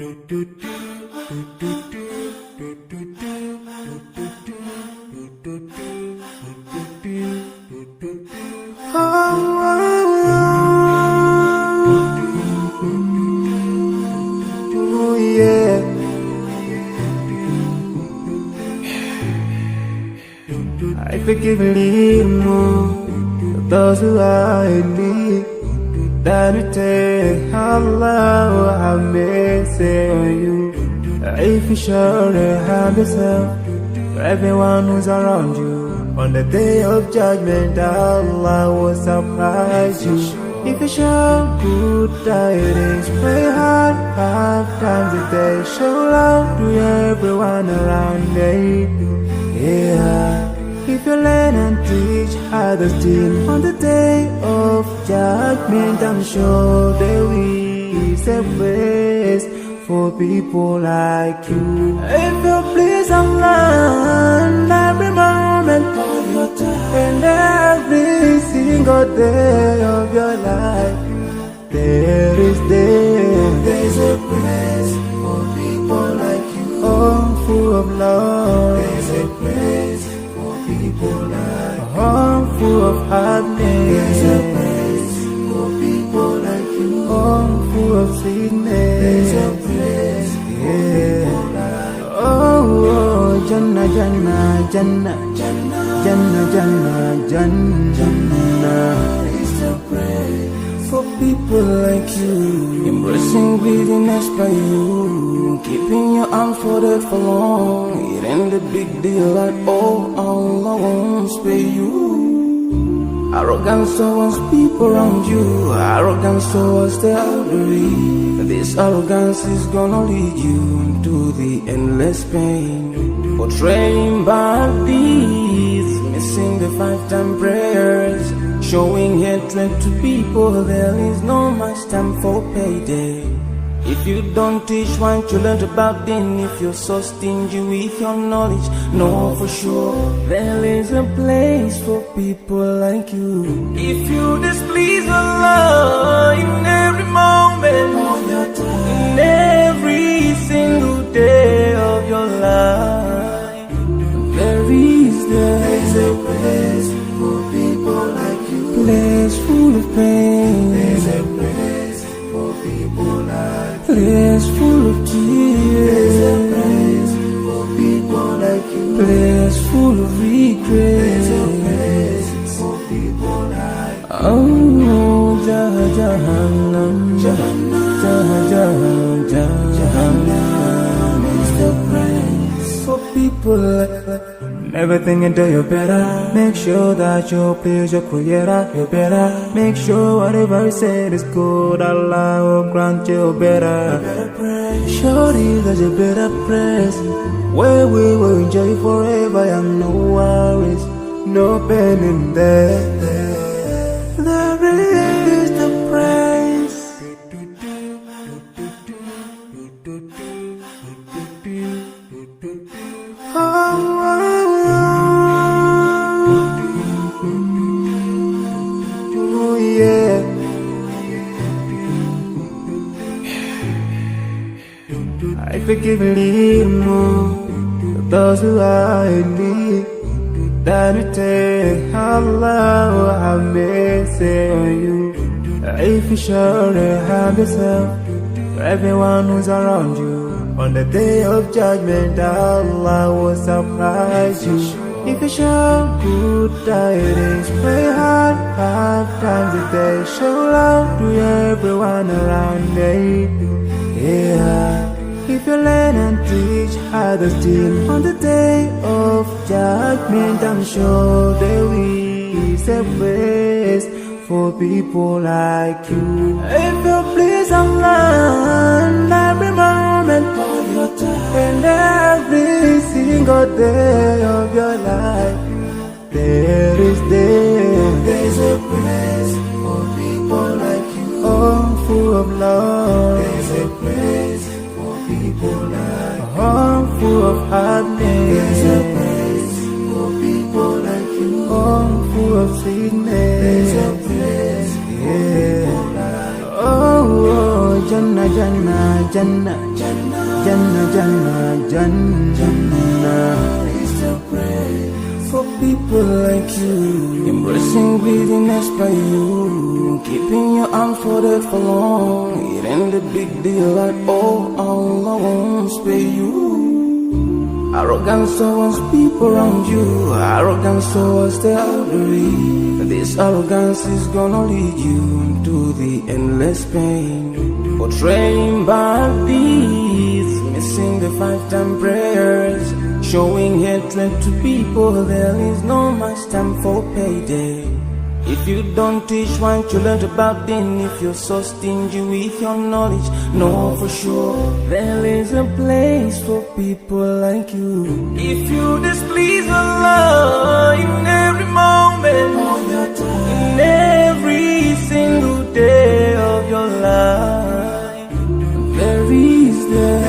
I forgive a little more those who are in need. That you take Allah have mercy on you. If you surely have yourself, for everyone who's around you, on the day of judgment, Allah will surprise you. If you show good tidings, pray hard 5 times a day. Show love to everyone around you. Yeah. If you learn and teach others still, on the day of judgment, I'm sure there is a place for people like you. If you please Allah, every moment of your time and every single day of your life, there's a place for people like you. Oh, full of love. There's a place for people like you. Oh, full of happiness. There's a place for people like you. Oh, full of sweetness. There's a place for people like you. Oh, Jannah, Jannah, Jannah, Jannah, Jannah, Jannah, Jannah. It's a place for people like you. Embracing greediness by you, keeping your arms folded for long. It ain't a big deal at all. Allah won't spare you. Arrogance towards people around you, arrogance towards the elderly. This arrogance is gonna lead you to the endless pain. Portraying bad deeds, missing the 5-time prayers, showing hatred to people. There is no much time for payday. If you don't teach what you learned about then, if you're so stingy with your knowledge, know for sure there is a place for people like you. If you displease Allah in every moment of your time, in every single day of your life, there's a place for people like you. Place full of pain. There's a place for people like you. Place full of tears. There's a place for people like you. Place full of regret. There's a place for people like you. Oh, Jahannam, Jahannam, Jahannam is the place for people like you. Everything you do, you better make sure that you please your creator. You better make sure whatever you said is good. Allah will grant you better. Surely there's a better place where we will enjoy forever and no worries, no pain in there. There is the praise. I forgive a little more those who are in need. That you take Allah have mercy on you. If you surely have yourself, for everyone who's around you, on the day of judgment, Allah will surprise you. If you show good tidings, pray hard 5 times a day. Show love to everyone around you. Yeah. If you learn and teach others still, on the day of judgment, I'm sure there is a place for people like you. If you please Allah, every moment of your time and every single day of your life, there's a place for people like you. Oh, full of love. There's a place for people like you. Oh, full of happiness. There's a place for people like you. Oh, full of sweetness. There's a place for people like you. Oh, Jannah, Jannah, Jannah, Jannah, Jannah, Jannah. Is the praise for people like you, embracing greediness by you, keeping your arms folded for long. It ain't a big deal at all. Allah won't spare you. Arrogance towards people around you, arrogance towards the elderly. This arrogance is gonna lead you to the endless pain. Portraying bad deeds, missing the 5-time prayers, showing hatred to people. There is no much time for payday. If you don't teach what you learned about then, if you're so stingy with your knowledge, know for sure there is a place for people like you. If you displease Allah in every moment of your time, in every single day of your life, there is there